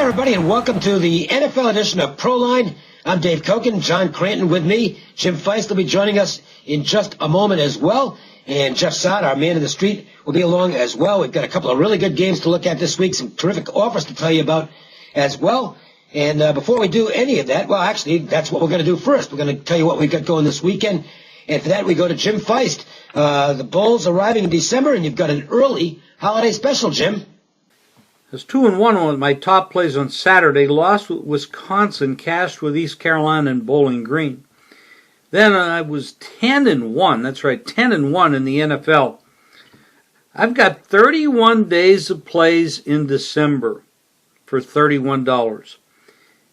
everybody, and welcome to the NFL edition of Proline. I'm Dave Koken, John Cranton with me. Jim Feist will be joining us in just a moment as well. And Jeff Sod, our man in the street, will be along as well. We've got a couple of really good games to look at this week, some terrific offers to tell you about as well. And before we do any of that, well, actually, that's what we're going to do first. We're going to tell you what we've got going this weekend. And for that, we go to Jim Feist. The Bulls arriving in December, and you've got an early holiday special, Jim. I was 2-1 with my top plays on Saturday. Lost with Wisconsin, cashed with East Carolina and Bowling Green. Then I was 10-1. That's right, 10-1 in the NFL. I've got 31 days of plays in December for $31.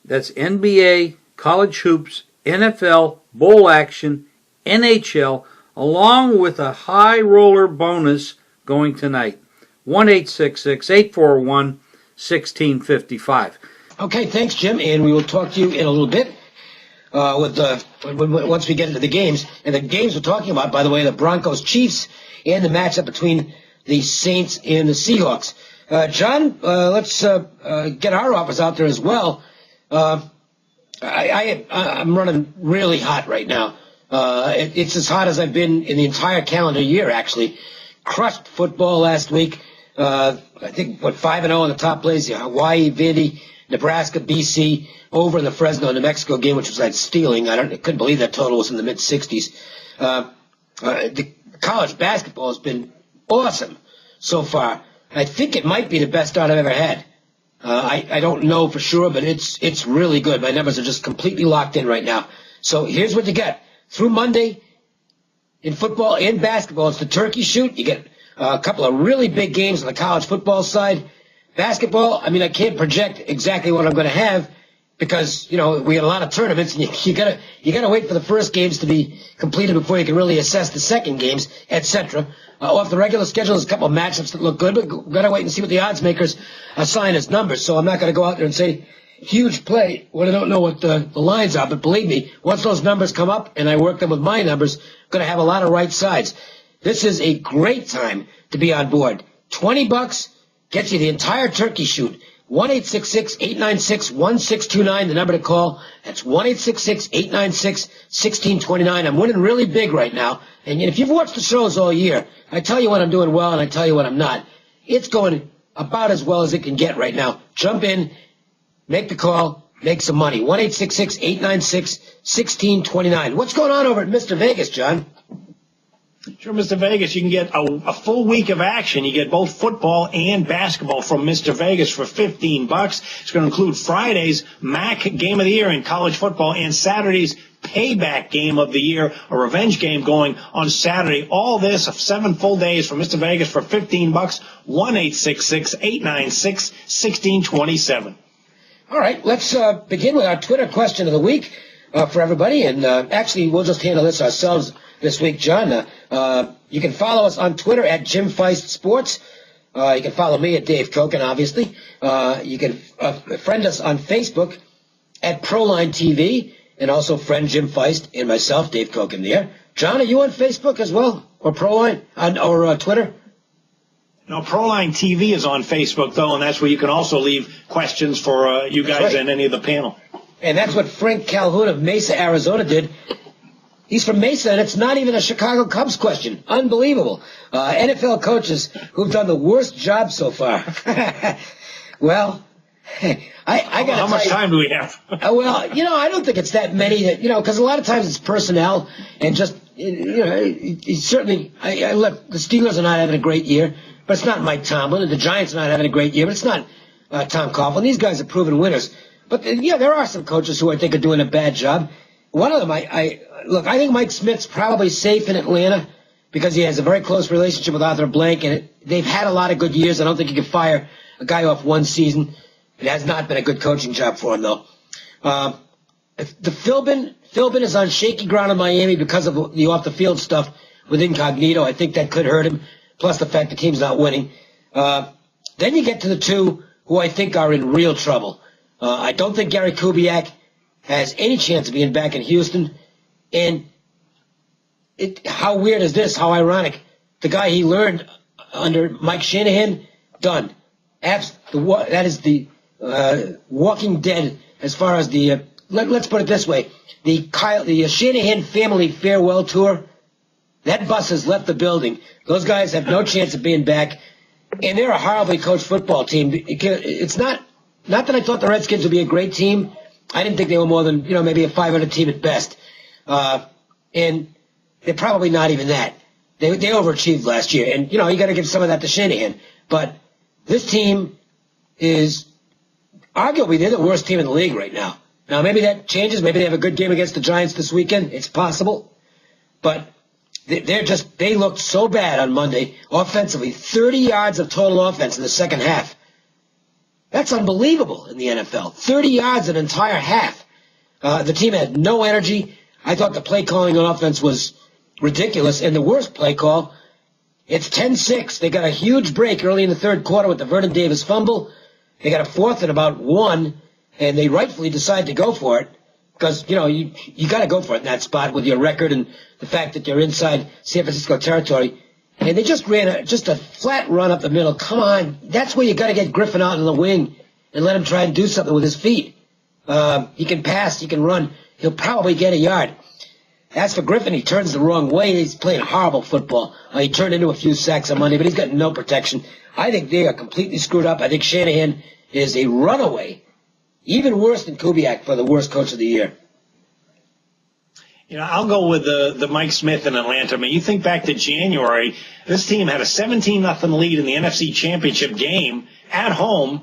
That's NBA, college hoops, NFL, bowl action, NHL, along with a high roller bonus going tonight. 1-866-841-1655. Okay, thanks, Jim, and we will talk to you in a little bit once we get into the games. And the games we're talking about, by the way, the Broncos Chiefs and the matchup between the Saints and the Seahawks. John, let's get our offers out there as well. I'm running really hot right now. It's as hot as I've been in the entire calendar year, actually. Crushed football last week. I think, 5-0 in the top plays. Hawaii, Vandy, Nebraska, BC, over in the Fresno, New Mexico game, which was like stealing. I couldn't believe that total was in the mid-60s. The college basketball has been awesome so far. I think it might be the best start I've ever had. I don't know for sure, but it's really good. My numbers are just completely locked in right now. So here's what you get. Through Monday, in football and basketball, it's the turkey shoot. You get a couple of really big games on the college football side. Basketball, I mean, I can't project exactly what I'm going to have because, we got a lot of tournaments, and you gotta wait for the first games to be completed before you can really assess the second games, etc. Off the regular schedule, there's a couple of matchups that look good, but we've got to wait and see what the odds makers assign as numbers. So I'm not going to go out there and say huge play when I don't know what the lines are. But believe me, once those numbers come up and I work them with my numbers, I'm going to have a lot of right sides. This is a great time to be on board. $20 gets you the entire turkey shoot. 1-866-896-1629, the number to call. That's 1-866-896-1629. I'm winning really big right now. And if you've watched the shows all year, I tell you when I'm doing well and I tell you when I'm not. It's going about as well as it can get right now. Jump in, make the call, make some money. 1-866-896-1629. What's going on over at Mr. Vegas, John? Sure, Mr. Vegas, you can get a full week of action. You get both football and basketball from Mr. Vegas for $15. It's going to include Friday's MAC Game of the Year in college football and Saturday's Payback Game of the Year, a revenge game going on Saturday. All this, 7 full days from Mr. Vegas for $15. 1-866-896-1627. All right, let's begin with our Twitter question of the week for everybody. And actually, we'll just handle this ourselves this week, John. You can follow us on Twitter at Jim Feist Sports. You can follow me at Dave Koken, obviously. You can friend us on Facebook at Proline TV, and also friend Jim Feist and myself, Dave Koken, there. John, are you on Facebook as well, or Proline, or Twitter? No, Proline TV is on Facebook, though, and that's where you can also leave questions for you guys and any of the panel. And that's what Frank Calhoun of Mesa, Arizona did. He's from Mesa, and it's not even a Chicago Cubs question. Unbelievable. NFL coaches who've done the worst job so far. Well, I got How much time do we have? Well, I don't think it's that many that, because a lot of times it's personnel and just, certainly, look, the Steelers are not having a great year, but it's not Mike Tomlin, and the Giants are not having a great year, but it's not Tom Coughlin. These guys are proven winners. But, there are some coaches who I think are doing a bad job. One of them, I think Mike Smith's probably safe in Atlanta because he has a very close relationship with Arthur Blank, and they've had a lot of good years. I don't think you can fire a guy off one season. It has not been a good coaching job for him, though. The Philbin is on shaky ground in Miami because of the off-the-field stuff with Incognito. I think that could hurt him, plus the fact the team's not winning. Then you get to the two who I think are in real trouble. I don't think Gary Kubiak has any chance of being back in Houston. And how weird is this? How ironic. The guy he learned under Mike Shanahan, done. That is the walking dead as far as the, let's put it this way, the Shanahan family farewell tour, that bus has left the building. Those guys have no chance of being back, and they're a horribly coached football team. It's not that I thought the Redskins would be a great team. I didn't think they were more than, maybe a 500 team at best. And they're probably not even that. They overachieved last year, and, you got to give some of that to Shanahan. But this team is arguably they're the worst team in the league right now. Now, maybe that changes. Maybe they have a good game against the Giants this weekend. It's possible. But they looked so bad on Monday offensively. 30 yards of total offense in the second half. That's unbelievable in the NFL. 30 yards an entire half. The team had no energy. I thought the play calling on offense was ridiculous. And the worst play call, it's 10-6. They got a huge break early in the third quarter with the Vernon Davis fumble. They got a fourth and about 1, and they rightfully decided to go for it because, you got to go for it in that spot with your record and the fact that you're inside San Francisco territory. And they just ran a flat run up the middle. Come on. That's where you got to get Griffin out in the wing and let him try and do something with his feet. He can pass. He can run. He'll probably get a yard. As for Griffin, he turns the wrong way. He's playing horrible football. He turned into a few sacks on Monday, but he's got no protection. I think they are completely screwed up. I think Shanahan is a runaway, even worse than Kubiak for the worst coach of the year. I'll go with the Mike Smith in Atlanta. I mean, you think back to January, this team had a 17-0 lead in the NFC Championship game at home.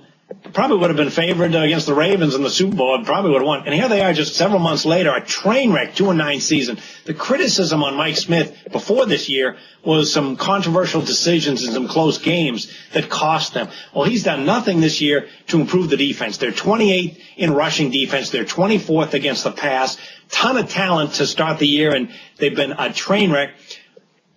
Probably would have been favored against the Ravens in the Super Bowl and probably would have won. And here they are just several months later, a train wreck, 2-9 season. The criticism on Mike Smith before this year was some controversial decisions in some close games that cost them. Well, he's done nothing this year to improve the defense. They're 28th in rushing defense. They're 24th against the pass. Ton of talent to start the year, and they've been a train wreck.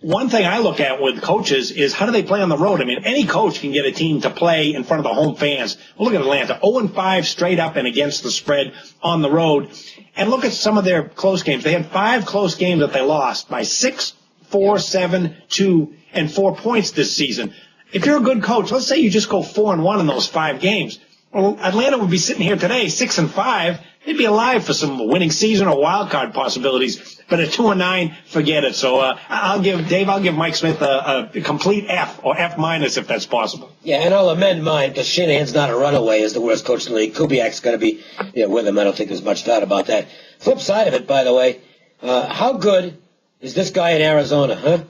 One thing I look at with coaches is how do they play on the road? I mean, any coach can get a team to play in front of the home fans. Well, look at Atlanta, 0-5 straight up and against the spread on the road. And look at some of their close games. They had 5 close games that they lost by 6, 4, 7, 2, and 4 points this season. If you're a good coach, let's say you just go 4-1 in those 5 games. Well, Atlanta would be sitting here today 6-5. They'd be alive for some winning season or wild card possibilities. But at 2-9, forget it. So I'll give Mike Smith a complete F or F- if that's possible. Yeah, and I'll amend mine because Shanahan's not a runaway as the worst coach in the league. Kubiak's got to be with him. I don't think there's much doubt about that. Flip side of it, by the way, how good is this guy in Arizona, huh?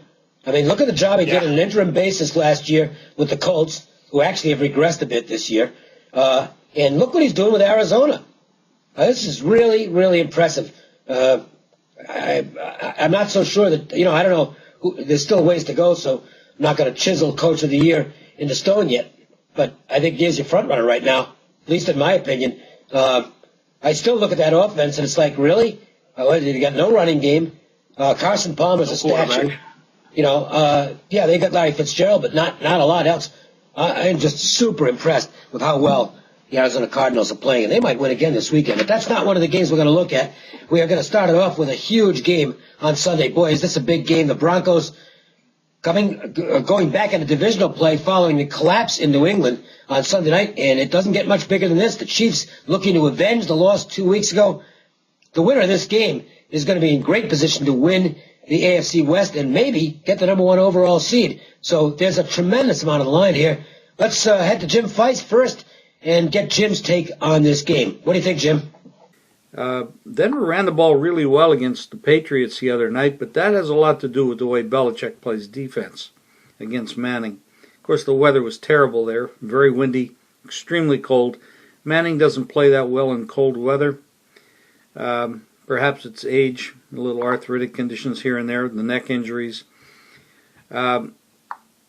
I mean, look at the job he did on an interim basis last year with the Colts, who actually have regressed a bit this year. And look what he's doing with Arizona. This is really, really impressive. I'm not so sure that, I don't know. There's still ways to go, so I'm not going to chisel Coach of the Year into stone yet. But I think he's your front runner right now, at least in my opinion. I still look at that offense, and it's like, really? They got no running game. Carson Palmer's a statue. They got Larry Fitzgerald, but not a lot else. I'm just super impressed with how well the Arizona Cardinals are playing, and they might win again this weekend. But that's not one of the games we're going to look at. We are going to start it off with a huge game on Sunday. Boy, is this a big game. The Broncos going back into divisional play following the collapse in New England on Sunday night, and it doesn't get much bigger than this. The Chiefs looking to avenge the loss 2 weeks ago. The winner of this game is going to be in great position to win the AFC West and maybe get the number 1 overall seed. So there's a tremendous amount on the line here. Let's head to Jim Feist first and get Jim's take on this game. What do you think, Jim? Denver ran the ball really well against the Patriots the other night, but that has a lot to do with the way Belichick plays defense against Manning. Of course, the weather was terrible there, very windy, extremely cold. Manning doesn't play that well in cold weather. Perhaps it's age, a little arthritic conditions here and there, the neck injuries.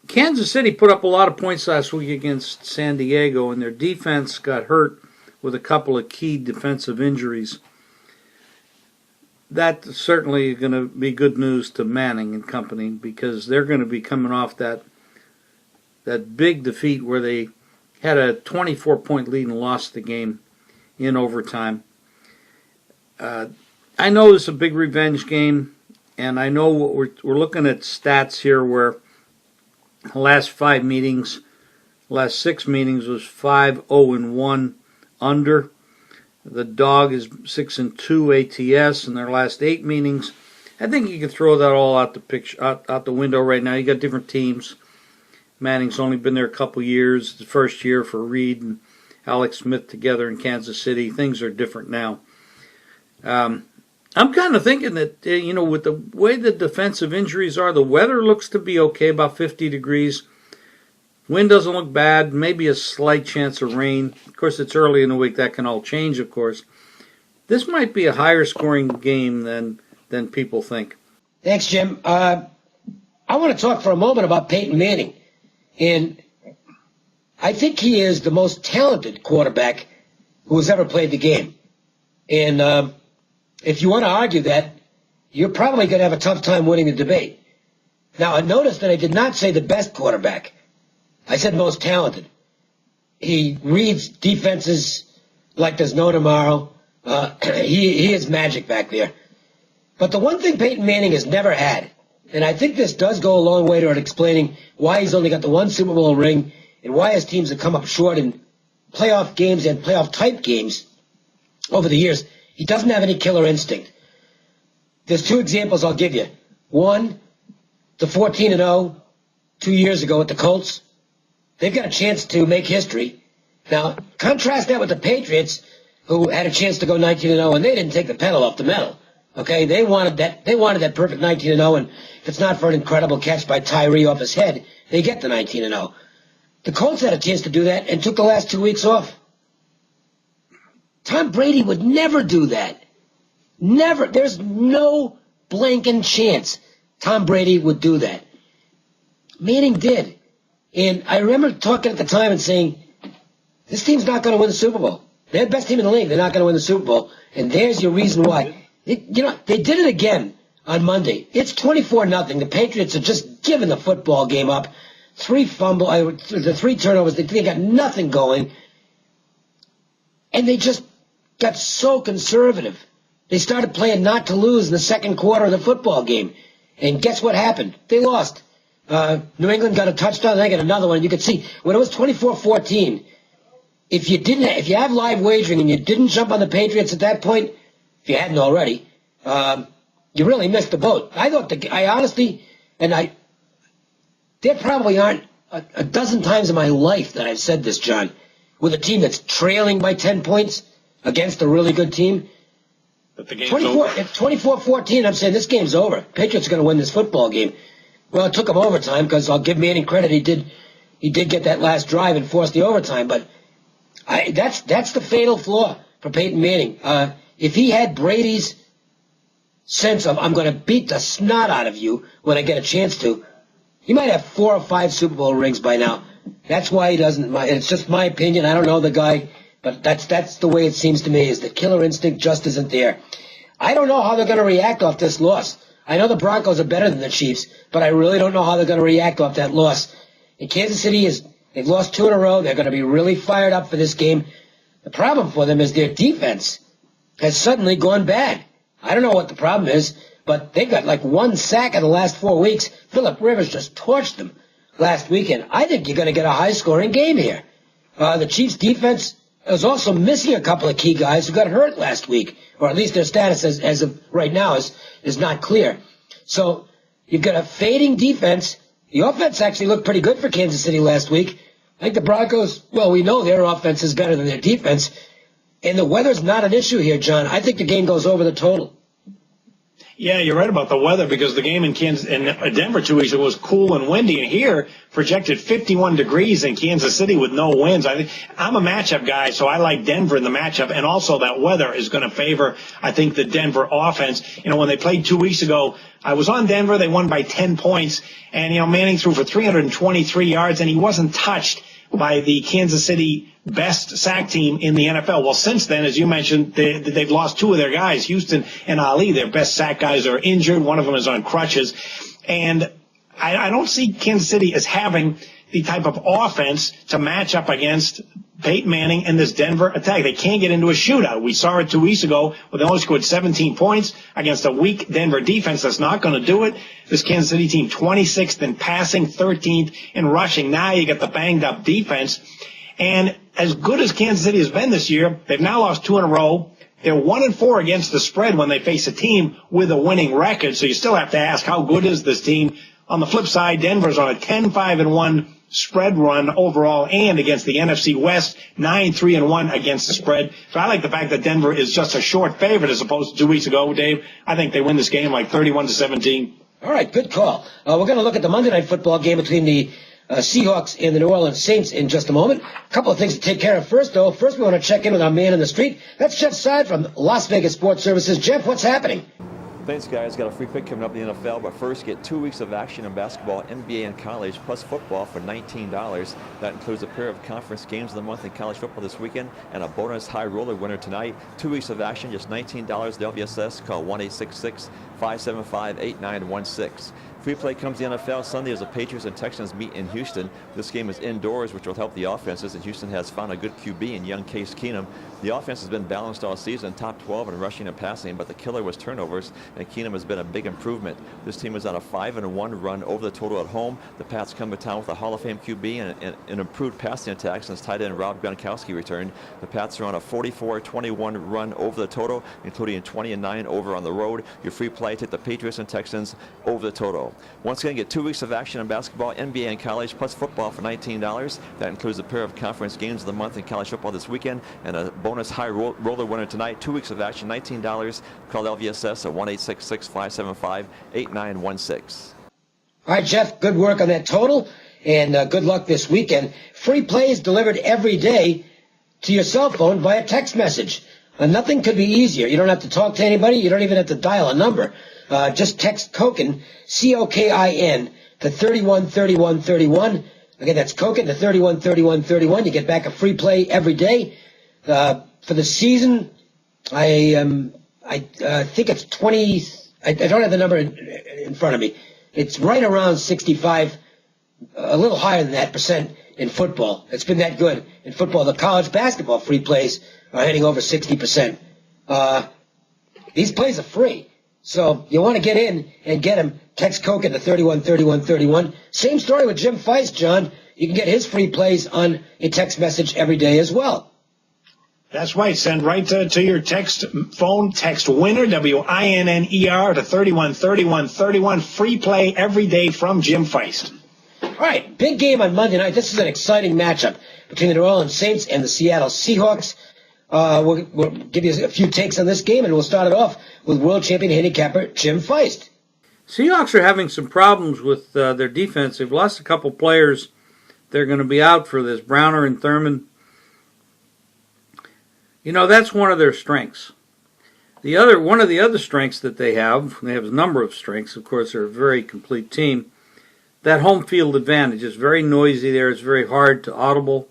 Kansas City put up a lot of points last week against San Diego, and their defense got hurt with a couple of key defensive injuries. That's certainly going to be good news to Manning and company because they're going to be coming off that big defeat where they had a 24-point lead and lost the game in overtime. I know it's a big revenge game, and I know what we're looking at stats here where the last 6 meetings was 5-0-1 under. The dog is 6-2 ATS in their last 8 meetings. I think you can throw that all out the window right now. You got different teams. Manning's only been there a couple years. The first year for Reed and Alex Smith together in Kansas City. Things are different now. I'm kind of thinking that, with the way the defensive injuries are, the weather looks to be okay, about 50 degrees. Wind doesn't look bad, maybe a slight chance of rain. Of course, it's early in the week. That can all change, of course. This might be a higher scoring game than people think. Thanks, Jim. I want to talk for a moment about Peyton Manning. And I think he is the most talented quarterback who has ever played the game. And if you want to argue that, you're probably going to have a tough time winning the debate. Now, I noticed that I did not say the best quarterback. I said most talented. He reads defenses like there's no tomorrow. He is magic back there. But the one thing Peyton Manning has never had, and I think this does go a long way toward explaining why he's only got the one Super Bowl ring and why his teams have come up short in playoff games and playoff-type games over the years, he doesn't have any killer instinct. There's 2 examples I'll give you. One, the 14-0 2 years ago with the Colts. They've got a chance to make history. Now, contrast that with the Patriots, who had a chance to go 19-0, and they didn't take the pedal off the metal. Okay, they wanted that perfect 19-0, and if it's not for an incredible catch by Tyree off his head, they get the 19-0. The Colts had a chance to do that and took the last 2 weeks off. Tom Brady would never do that. Never. There's no blanking chance Tom Brady would do that. Manning did. And I remember talking at the time and saying, this team's not going to win the Super Bowl. They're the best team in the league. They're not going to win the Super Bowl. And there's your reason why. They did it again on Monday. It's 24-0. The Patriots are just giving the football game up. 3 turnovers. They got nothing going. And they just got so conservative. They started playing not to lose in the second quarter of the football game. And guess what happened? They lost. New England got a touchdown, they got another one. You could see when it was 24-14, if you have live wagering and you didn't jump on the Patriots at that point, if you hadn't already, you really missed the boat. There probably aren't a dozen times in my life that I've said this, John, with a team that's trailing by 10 points against a really good team. But the game's over. At 24-14, I'm saying this game's over. Patriots are going to win this football game. Well, it took him overtime because I'll give Manning credit. He did get that last drive and force the overtime. But that's the fatal flaw for Peyton Manning. If he had Brady's sense of I'm going to beat the snot out of you when I get a chance to, he might have 4 or 5 Super Bowl rings by now. That's why he doesn't. It's just my opinion. I don't know the guy, but that's the way it seems to me. Is the killer instinct just isn't there? I don't know how they're going to react off this loss. I know the Broncos are better than the Chiefs, but I really don't know how they're going to react off that loss. And Kansas City they've lost 2 in a row. They're going to be really fired up for this game. The problem for them is their defense has suddenly gone bad. I don't know what the problem is, but they've got like 1 sack in the last 4 weeks. Phillip Rivers just torched them last weekend. I think you're going to get a high-scoring game here. The Chiefs' defense is also missing a couple of key guys who got hurt last week, or at least their status as of right now is not clear. So you've got a fading defense. The offense actually looked pretty good for Kansas City last week. I think the Broncos, well, we know their offense is better than their defense. And the weather's not an issue here, John. I think the game goes over the total. Yeah, you're right about the weather because the game in Denver 2 weeks ago was cool and windy, and here projected 51 degrees in Kansas City with no winds. I'm a matchup guy, so I like Denver in the matchup, and also that weather is going to favor, I think, the Denver offense. When they played 2 weeks ago, I was on Denver. They won by 10 points, and Manning threw for 323 yards, and he wasn't touched by the Kansas City best sack team in the NFL. Well, since then, as you mentioned, they've lost 2 of their guys, Houston and Ali. Their best sack guys are injured. One of them is on crutches. And I don't see Kansas City as having the type of offense to match up against Peyton Manning and this Denver attack. They can't get into a shootout. We saw it 2 weeks ago where they only scored 17 points against a weak Denver defense that's not going to do it. This Kansas City team 26th in passing, 13th in rushing. Now you got the banged up defense. And as good as Kansas City has been this year, they've now lost 2 in a row. They're 1-4 against the spread when they face a team with a winning record. So you still have to ask, how good is this team? On the flip side, Denver's on a 10-5-1 spread run overall and against the NFC West, 9-3-1 against the spread. So I like the fact that Denver is just a short favorite as opposed to 2 weeks ago, Dave. I think they win this game like 31-17. All right, good call. We're going to look at the Monday Night Football game between the Seahawks and the New Orleans Saints in just a moment. A couple of things to take care of first, though. First, we want to check in with our man in the street. That's Jeff Side from Las Vegas Sports Services. Jeff, what's happening? Thanks, guys. Got a free pick coming up in the NFL, but first get 2 weeks of action in basketball, NBA, and college, plus football for $19. That includes a pair of conference games of the month in college football this weekend and a bonus high roller winner tonight. 2 weeks of action, just $19. WSS, call 1-866-575-8916. Free play comes the NFL Sunday as the Patriots and Texans meet in Houston. This game is indoors, which will help the offenses, and Houston has found a good QB in young Case Keenum. The offense has been balanced all season, top 12 in rushing and passing, but the killer was turnovers, and Keenum has been a big improvement. This team is on a 5-1 run over the total at home. The Pats come to town with a Hall of Fame QB and an improved passing attack since tight end Rob Gronkowski returned. The Pats are on a 44-21 run over the total, including 20-9 over on the road. Your free play, take the Patriots and Texans over the total. Once again, get 2 weeks of action in basketball, NBA, and college, plus football for $19. That includes a pair of conference games of the month in college football this weekend and a bonus high roller winner tonight. 2 weeks of action, $19. Call LVSS at 1-866-575-8916. All right, Jeff, good work on that total, and good luck this weekend. Free plays delivered every day to your cell phone via text message. Nothing could be easier. You don't have to talk to anybody. You don't even have to dial a number. Just text COKIN, COKIN, to 313131. Again, that's COKIN to 313131. You get back a free play every day. For the season, I think it's 20. I don't have the number in front of me. It's right around 65, a little higher than that percent in football. It's been that good in football. The college basketball free plays are heading over 60%. These plays are free. So you want to get in and get him. Text COKIN to 313131. Same story with Jim Feist, John. You can get his free plays on a text message every day as well. That's right. Send right to your text phone. Text WINNER, WINNER, to 313131. Free play every day from Jim Feist. All right, big game on Monday night. This is an exciting matchup between the New Orleans Saints and the Seattle Seahawks. We'll give you a few takes on this game, and we'll start it off with world champion handicapper Jim Feist. Seahawks are having some problems with their defense. They've lost a couple players. They're going to be out for this, Browner and Thurman. You know, that's one of their strengths. One of the other strengths that they have a number of strengths, of course, they're a very complete team. That home field advantage is very noisy there. It's very hard to audible.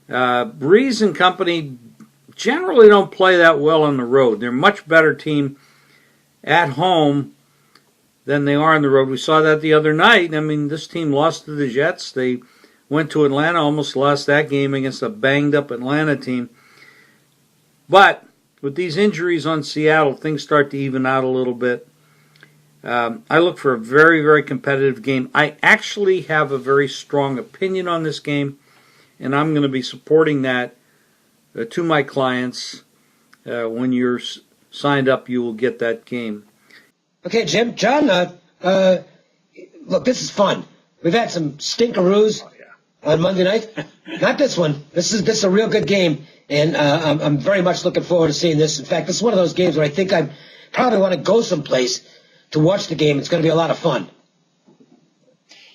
Breeze and company generally don't play that well on the road. They're a much better team at home than they are on the road. We saw that the other night. I mean, this team lost to the Jets. They went to Atlanta, almost lost that game against a banged-up Atlanta team. But with these injuries on Seattle, things start to even out a little bit. I look for a very, very competitive game. I actually have a very strong opinion on this game, and I'm going to be supporting that to my clients. When you're signed up, you will get that game. Okay, Jim. John, look, this is fun. We've had some stinkeroos on Monday night. Not this one. This is a real good game, and I'm very much looking forward to seeing this. In fact, this is one of those games where I think I probably want to go someplace to watch the game. It's going to be a lot of fun.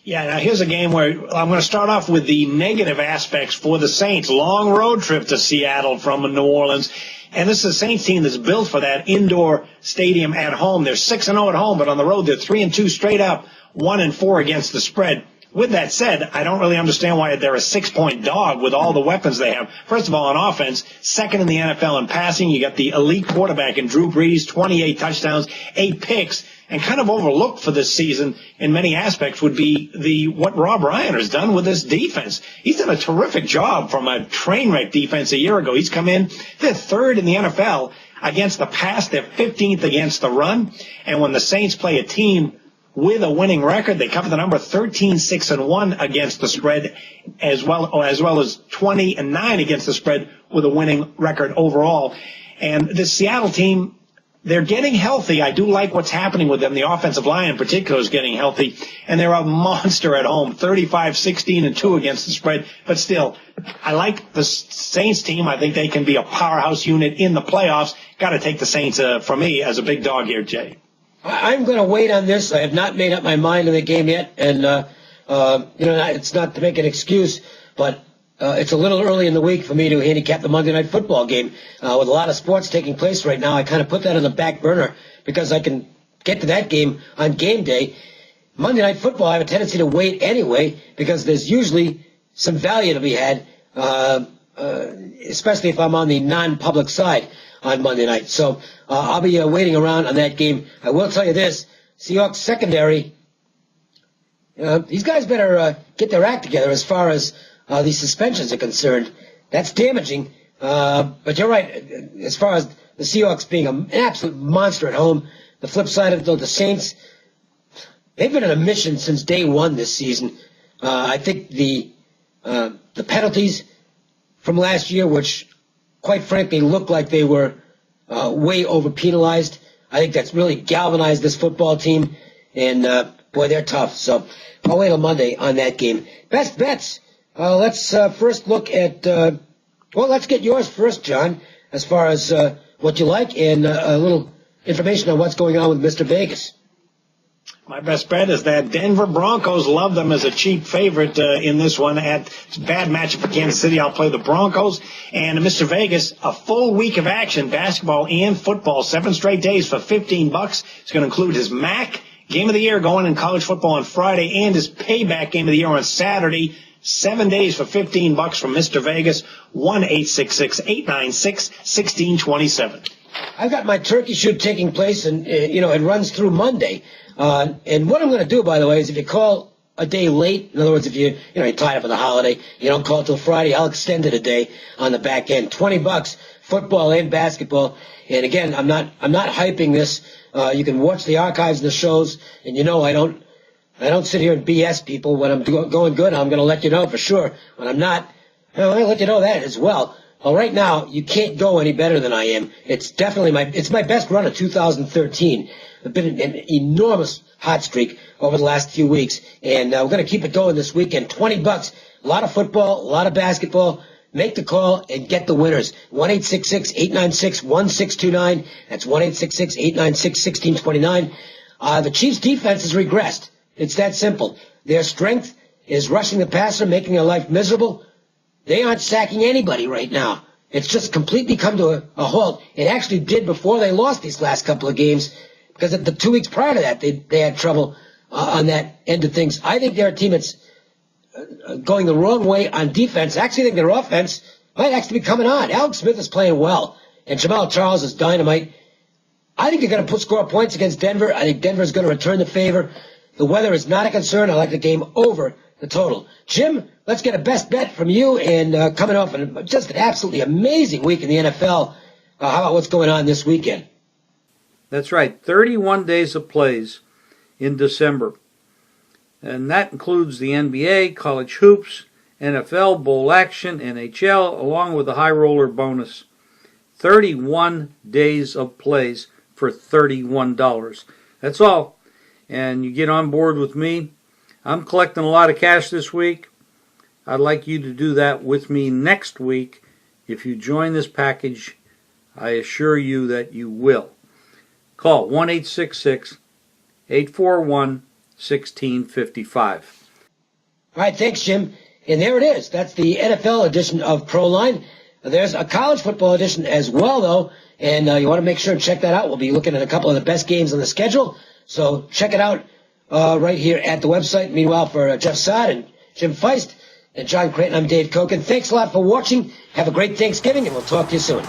Yeah, now here's a game where I'm going to start off with the negative aspects for the Saints. Long road trip to Seattle from New Orleans. And this is a Saints team that's built for that indoor stadium at home. They're 6-0 at home, but on the road they're 3-2 straight up, 1-4 against the spread. With that said, I don't really understand why they're a 6-point dog with all the weapons they have. First of all, on offense, second in the NFL in passing. You got the elite quarterback in Drew Brees, 28 touchdowns, 8 picks. And kind of overlooked for this season in many aspects would be what Rob Ryan has done with this defense. He's done a terrific job from a train wreck defense a year ago. He's come in, they're third in the NFL against the pass. They're 15th against the run. And when the Saints play a team with a winning record. They cover the number 13-6-1 against the spread, as well as 20-9 against the spread with a winning record overall. And the Seattle team, they're getting healthy. I do like what's happening with them. The offensive line in particular is getting healthy, and they're a monster at home, 35-16-2 against the spread. But still, I like the Saints team. I think they can be a powerhouse unit in the playoffs. Got to take the Saints for me as a big dog here, Jay. I'm going to wait on this. I have not made up my mind on the game yet, and it's not to make an excuse, but it's a little early in the week for me to handicap the Monday Night Football game. With a lot of sports taking place right now, I kind of put that on the back burner because I can get to that game on game day. Monday Night Football, I have a tendency to wait anyway because there's usually some value to be had, especially if I'm on the non-public side on Monday night. So I'll be waiting around on that game. I will tell you this, Seahawks secondary, these guys better get their act together as far as these suspensions are concerned. That's damaging. But you're right, as far as the Seahawks being an absolute monster at home, the flip side of it, though, the Saints, they've been on a mission since day one this season. I think the penalties from last year, which quite frankly looked like they were way over-penalized, I think that's really galvanized this football team. And, boy, they're tough. So I'll wait till Monday on that game. Best bets. Let's first look at, let's get yours first, John, as far as what you like and a little information on what's going on with Mr. Vegas. My best bet is that Denver Broncos love them as a cheap favorite in this one. It's a bad matchup for Kansas City. I'll play the Broncos. And Mr. Vegas, a full week of action, basketball and football, 7 straight days for $15. It's going to include his MAC game of the year going in college football on Friday and his payback game of the year on Saturday. 7 days for $15 from Mr. Vegas, 1-866-896-1627. I've got my turkey shoot taking place, and, it runs through Monday. And what I'm going to do, by the way, is if you call a day late, in other words, if you're tied up for the holiday, you don't call till Friday, I'll extend it a day on the back end. $20, football and basketball. And again, I'm not hyping this. You can watch the archives of the shows, and I don't sit here and BS people. When I'm going good, I'm going to let you know for sure. When I'm not, I'm going to let you know that as well. Well, right now, you can't go any better than I am. It's definitely my best run of 2013. It's been an enormous hot streak over the last few weeks, and we're going to keep it going this weekend. $20, a lot of football, a lot of basketball. Make the call and get the winners. 1-866-896-1629. That's 1-866-896-1629. The Chiefs' defense has regressed. It's that simple. Their strength is rushing the passer, making their life miserable. They aren't sacking anybody right now. It's just completely come to a halt. It actually did before they lost these last couple of games, because the 2 weeks prior to that, they had trouble on that end of things. I think they're a team that's going the wrong way on defense. I actually think their offense might actually be coming on. Alex Smith is playing well, and Jamal Charles is dynamite. I think they're going to score points against Denver. I think Denver's going to return the favor. The weather is not a concern. I like the game over the total. Jim, let's get a best bet from you, and coming off just an absolutely amazing week in the NFL. How about what's going on this weekend? That's right, 31 days of plays in December. And that includes the NBA, college hoops, NFL, bowl action, NHL, along with the high roller bonus. 31 days of plays for $31. That's all. And you get on board with me. I'm collecting a lot of cash this week. I'd like you to do that with me next week. If you join this package, I assure you that you will. Call 1-866-841-1655. All right, thanks, Jim. And there it is. That's the NFL edition of Proline. There's a college football edition as well, though, and you want to make sure and check that out. We'll be looking at a couple of the best games on the schedule, so check it out right here at the website. Meanwhile, for Jeff Saad and Jim Feist and John Creighton, I'm Dave Koken. Thanks a lot for watching. Have a great Thanksgiving, and we'll talk to you soon.